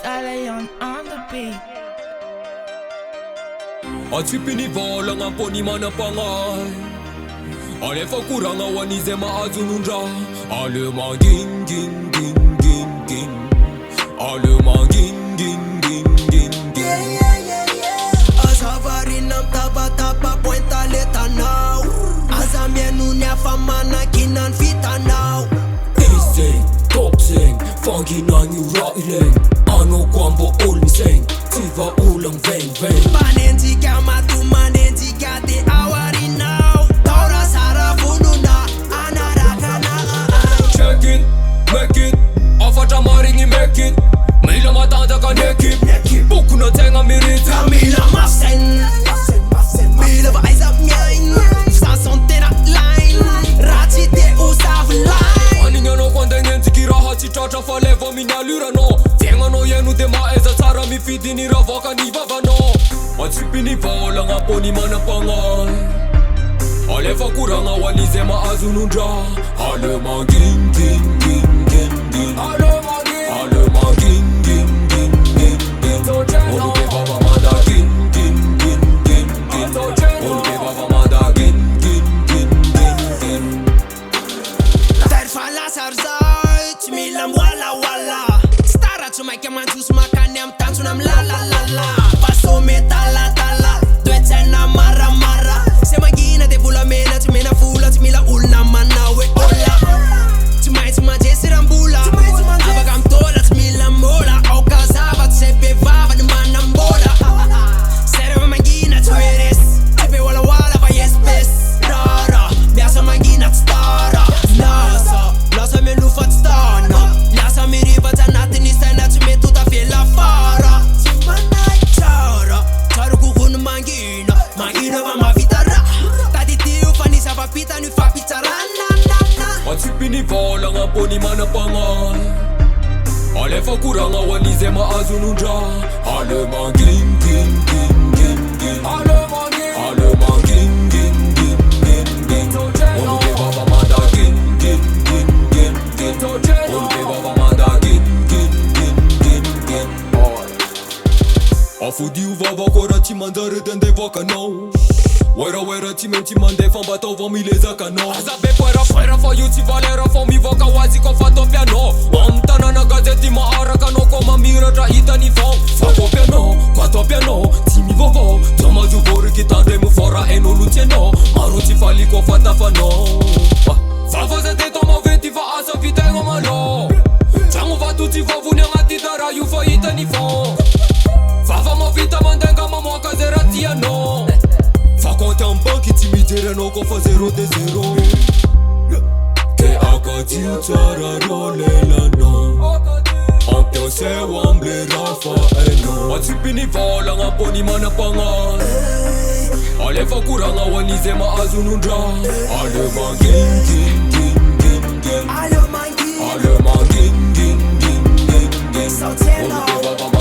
Stallion on the beat. At pinivola nga po ni manapangay Alefa kuranga wanize maazunundra Alemang ging ging ging ging ging Alemang ging ging ging ging ging Azavarinam taba taba pointa leta now Azamienu nya famana kinan fita now Iseng, topseng, fanginan yu railing Ano kwambo olmseng, tiva ulang veng veng Manenzi kama tu manenzi kate awari now Taura sara fununa anaraka na Check it, make it, afata maringi make it Mila matanda ka nekip, buku na tenga mirit Camila Mafsen Mila va eyes up mine Sans santé na line Rati te usav line Aninga no kwandengen tikira hachi chacha faleva minyalura no Tenga no yenu te maeza tsara mifidi ni ravaka ni vava no Atsipi ni vola nga po ni manapangay Alefa kuranga wanize maazunundra Alemang ging ging ging ging ging Alemang ging ging ging ging ging Oluke baba mada ging ging ging ging ging Oluke baba mada ging ging ging ging ging Terfa la sarzait Milam wala wala Stara tu mai keman tus makaniam tansunam la la la la Paso me tala tala Duetsena mara mara Se magina de vula mena Tu mena fula Tu mila ulna mana we ola Tu mai jesiram bula Avagam tola Tu mila mola Au casava Tu se bevava De manambola Serve magina Tu eres Tu pe wala wala vai espes Rara Biasa magina Tu stara Lasă me nu fac stana Lasă-mi riva zanate ni stana Tu me tuta fie la fara Taro cu vun mangina Mangina va ma vitara Tati tiu fani sa va pita Nu fa pizara na na na Atsipi ni vola nga po ni manapangay Alefa kuranga wanize maazunundra Alemang ging ging ging ging ging Alemang ging ging ging ging ging Oluke baba mada ging ging ging ging ging Oluke baba mada ging ging ging ging ging Afudi uvava kora ti mandare dende vaka no Wera ti menti mande fan bato va mi leza kano Azabe fuera fa yu ti valera fa mi voka wazi ko fato piano Amtana na gazeti ma araka no koma mira tra ita ni fam Fato piano, quato piano, ti mi vovo Tama ju vore ki tande mu fora e no luciano Maru ti fali ko fata fa no Fava se te toma veti va asa vitengo malo Changu va tutti va vunya ti dara yu fa ita ni fam Fava mo vita mandenga ma mo kazera tiano Fa conta un banco e ti mitere no ko fa 0 de 0 Ke akati utara rolela no Ampio se wamble rafa eno Atsipi ni vola nga po ni manapangay Alefa kuranga wanize maazunundra Alemang ging ging ging ging ging Alemang ging Alemang ging ging ging ging ging Sautena Oluke baba